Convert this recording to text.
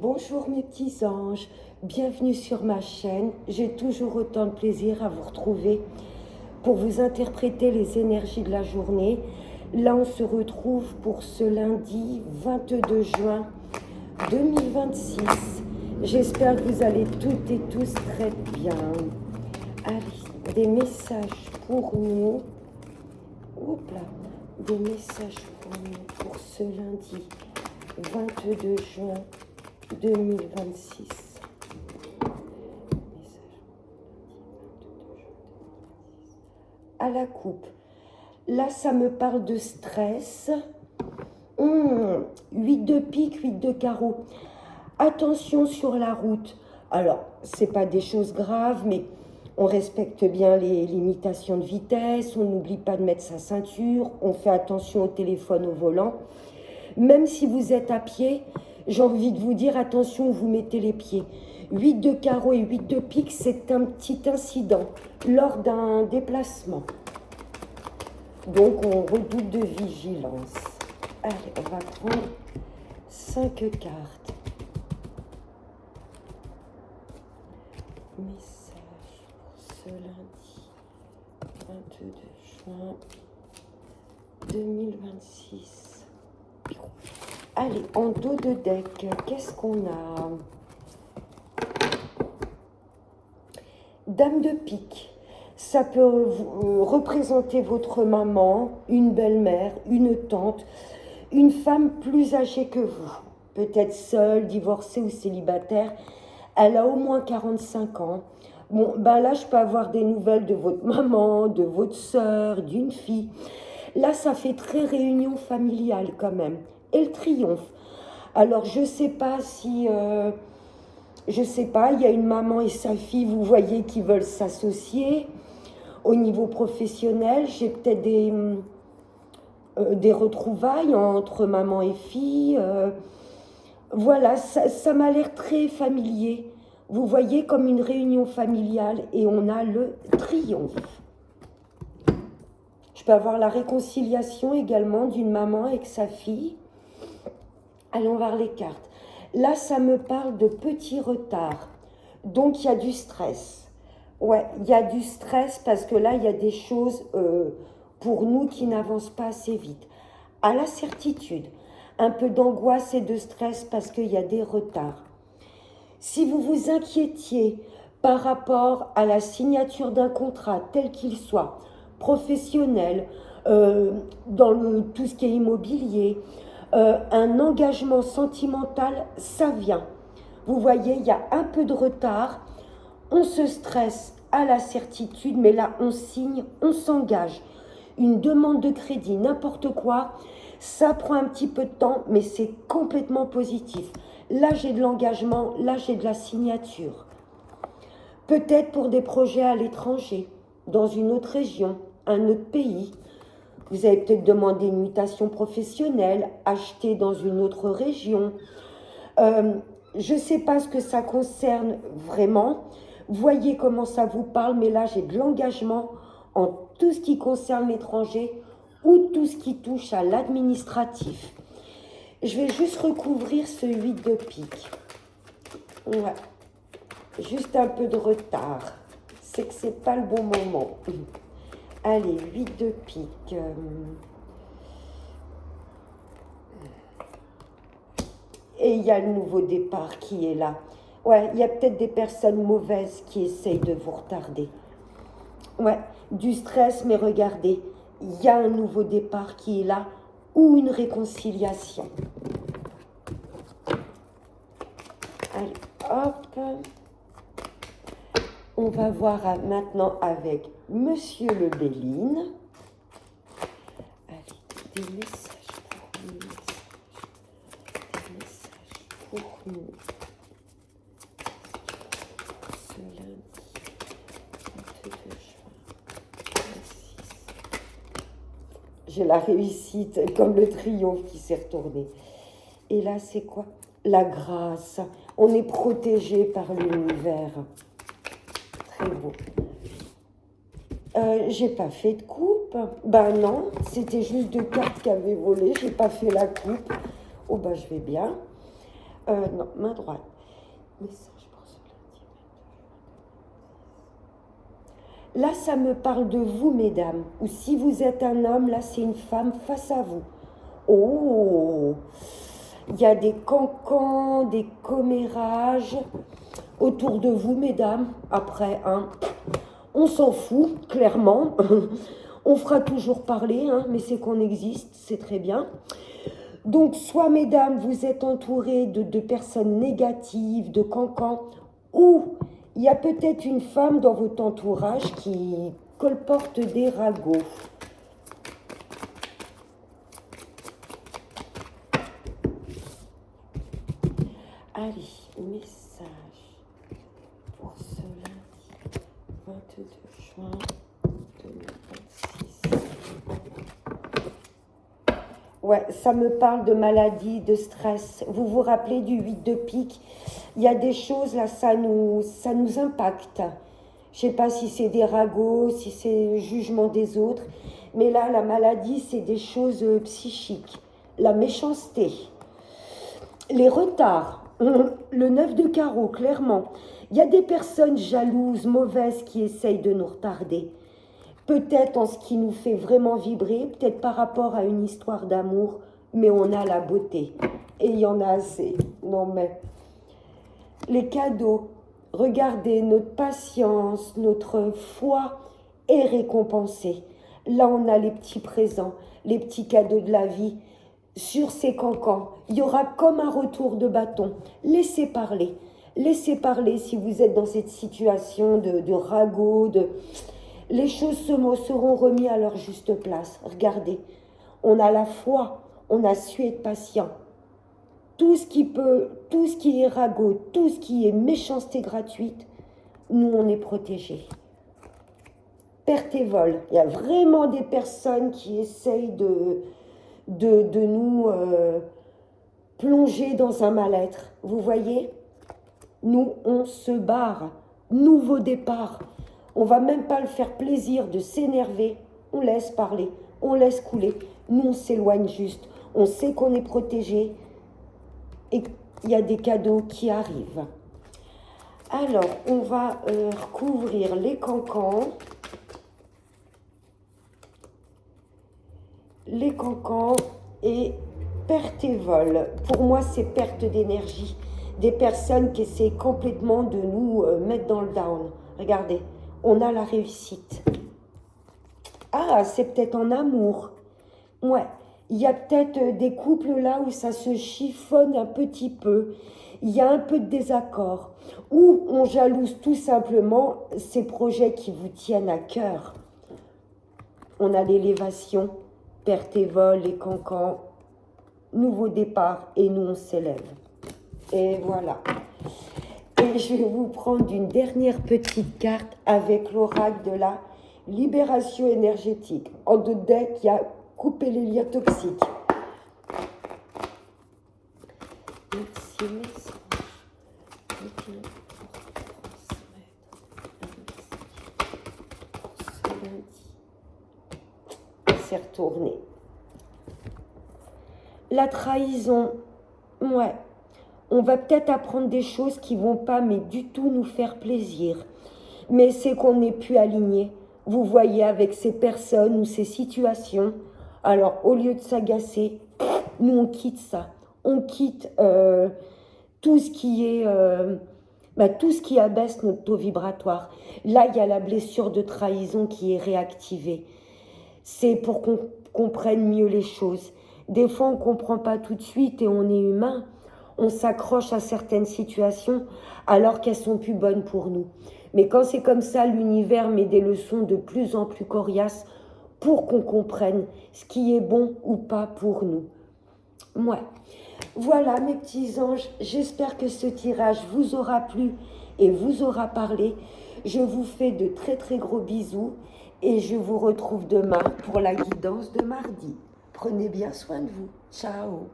Bonjour mes petits anges, bienvenue sur ma chaîne. J'ai toujours autant de plaisir à vous retrouver pour vous interpréter les énergies de la journée. Là, on se retrouve pour ce lundi 22 juin 2026. J'espère que vous allez toutes et tous très bien. Allez, des messages pour nous. Hop là, des messages pour nous pour ce lundi 22 juin 2026. À la coupe. Là, ça me parle de stress. 8 de pique, 8 de carreau. Attention sur la route. Alors, c'est pas des choses graves, mais on respecte bien les limitations de vitesse, on n'oublie pas de mettre sa ceinture, on fait attention au téléphone au volant. Même si vous êtes à pied, j'ai envie de vous dire attention où vous mettez les pieds. 8 de carreau et 8 de pique, c'est un petit incident lors d'un déplacement. Donc on redoute de vigilance. Allez, on va prendre 5 cartes. Message pour ce lundi 22 juin 2026. Allez, en dos de deck, qu'est-ce qu'on a? Dame de pique. Ça peut représenter votre maman, une belle-mère, une tante, une femme plus âgée que vous. Peut-être seule, divorcée ou célibataire. Elle a au moins 45 ans. Bon, ben là, je peux avoir des nouvelles de votre maman, de votre sœur, d'une fille. Là, ça fait très réunion familiale quand même. Et le triomphe. Alors, je sais pas si... je sais pas, il y a une maman et sa fille, vous voyez, qui veulent s'associer. Au niveau professionnel, j'ai peut-être des retrouvailles entre maman et fille. Voilà, ça m'a l'air très familier. Vous voyez, comme une réunion familiale et on a le triomphe. Je peux avoir la réconciliation également d'une maman avec sa fille. Allons voir les cartes. Là, ça me parle de petits retards. Donc, il y a du stress. Ouais, il y a du stress parce que là, il y a des choses pour nous qui n'avancent pas assez vite. À la certitude, un peu d'angoisse et de stress parce qu'il y a des retards. Si vous vous inquiétiez par rapport à la signature d'un contrat, tel qu'il soit, professionnel, dans tout ce qui est immobilier, un engagement sentimental, ça vient. Vous voyez, il y a un peu de retard, on se stresse à la certitude, mais là, on signe, on s'engage. Une demande de crédit, n'importe quoi, ça prend un petit peu de temps, mais c'est complètement positif. Là, j'ai de l'engagement, là, j'ai de la signature. Peut-être pour des projets à l'étranger, dans une autre région, un autre pays. Vous avez peut-être demandé une mutation professionnelle, acheter dans une autre région. Je ne sais pas ce que ça concerne vraiment. Voyez comment ça vous parle, mais là, j'ai de l'engagement en tout ce qui concerne l'étranger ou tout ce qui touche à l'administratif. Je vais juste recouvrir ce 8 de pique. Ouais. Juste un peu de retard. C'est que c'est pas le bon moment. Allez, 8 de pique. Et il y a le nouveau départ qui est là. Ouais, il y a peut-être des personnes mauvaises qui essayent de vous retarder. Ouais, du stress, mais regardez, il y a un nouveau départ qui est là ou une réconciliation. Allez, hop. On va voir maintenant avec Monsieur le Béline. Allez, des messages pour nous. Des messages pour nous. Ce lundi 22 juin 26. J'ai la réussite, comme le triomphe qui s'est retourné. Et là, c'est quoi? La grâce. On est protégé par l'univers. Très beau. J'ai pas fait de coupe. Ben non, c'était juste deux cartes qui avaient volé. J'ai pas fait la coupe. Oh ben je vais bien. Non, main droite. Message pour ce lundi. Là, ça me parle de vous, mesdames. Ou si vous êtes un homme, là, c'est une femme face à vous. Oh, il y a des cancans, des commérages autour de vous, mesdames. Après, hein, on s'en fout, clairement. On fera toujours parler, hein, mais c'est qu'on existe, c'est très bien. Donc, soit, mesdames, vous êtes entourées de personnes négatives, de cancans, ou il y a peut-être une femme dans votre entourage qui colporte des ragots. Allez, message pour ce lundi 22 juin 2026. Ouais, ça me parle de maladie, de stress. Vous vous rappelez du 8 de pique? Il y a des choses là, ça nous impacte. Je ne sais pas si c'est des ragots, si c'est le jugement des autres. Mais là, la maladie, c'est des choses psychiques. La méchanceté. Les retards. Le 9 de carreau, clairement. Il y a des personnes jalouses, mauvaises, qui essayent de nous retarder. Peut-être en ce qui nous fait vraiment vibrer, peut-être par rapport à une histoire d'amour, mais on a la beauté. Et il y en a assez. Non mais, les cadeaux, regardez, notre patience, notre foi est récompensée. Là, on a les petits présents, les petits cadeaux de la vie. Sur ces cancans, il y aura comme un retour de bâton. Laissez parler. Laissez parler si vous êtes dans cette situation de ragot, les choses seront remises à leur juste place. Regardez, on a la foi, on a su être patient. Tout ce qui est ragot, tout ce qui est méchanceté gratuite, nous, on est protégés. Perte et vol. Il y a vraiment des personnes qui essayent de nous plonger dans un mal-être. Vous voyez? Nous, on se barre. Nouveau départ. On va même pas le faire plaisir de s'énerver. On laisse parler. On laisse couler. Nous, on s'éloigne juste. On sait qu'on est protégé et qu'il y a des cadeaux qui arrivent. Alors, on va recouvrir les cancans. Les cancans et perte et vol. Pour moi, c'est perte d'énergie. Des personnes qui essaient complètement de nous mettre dans le down. Regardez, on a la réussite. Ah, c'est peut-être en amour. Ouais, il y a peut-être des couples là où ça se chiffonne un petit peu. Il y a un peu de désaccord. Ou on jalouse tout simplement ces projets qui vous tiennent à cœur. On a l'élévation. Perte et vol, les cancans, nouveau départ, et nous on s'élève. Et voilà. Et je vais vous prendre une dernière petite carte avec l'oracle de la libération énergétique. En deux decks, il y a couper les liens toxiques. Merci, merci. C'est retourné. La trahison, ouais, on va peut-être apprendre des choses qui vont pas, mais du tout nous faire plaisir. Mais c'est qu'on n'est plus aligné. Vous voyez, avec ces personnes ou ces situations, alors au lieu de s'agacer, nous on quitte ça. On quitte tout ce qui est... tout ce qui abaisse notre taux vibratoire. Là, il y a la blessure de trahison qui est réactivée. C'est pour qu'on comprenne mieux les choses. Des fois, on ne comprend pas tout de suite et on est humain. On s'accroche à certaines situations alors qu'elles sont plus bonnes pour nous. Mais quand c'est comme ça, l'univers met des leçons de plus en plus coriaces pour qu'on comprenne ce qui est bon ou pas pour nous. Ouais. Voilà mes petits anges, j'espère que ce tirage vous aura plu et vous aura parlé. Je vous fais de très très gros bisous et je vous retrouve demain pour la guidance de mardi. Prenez bien soin de vous. Ciao.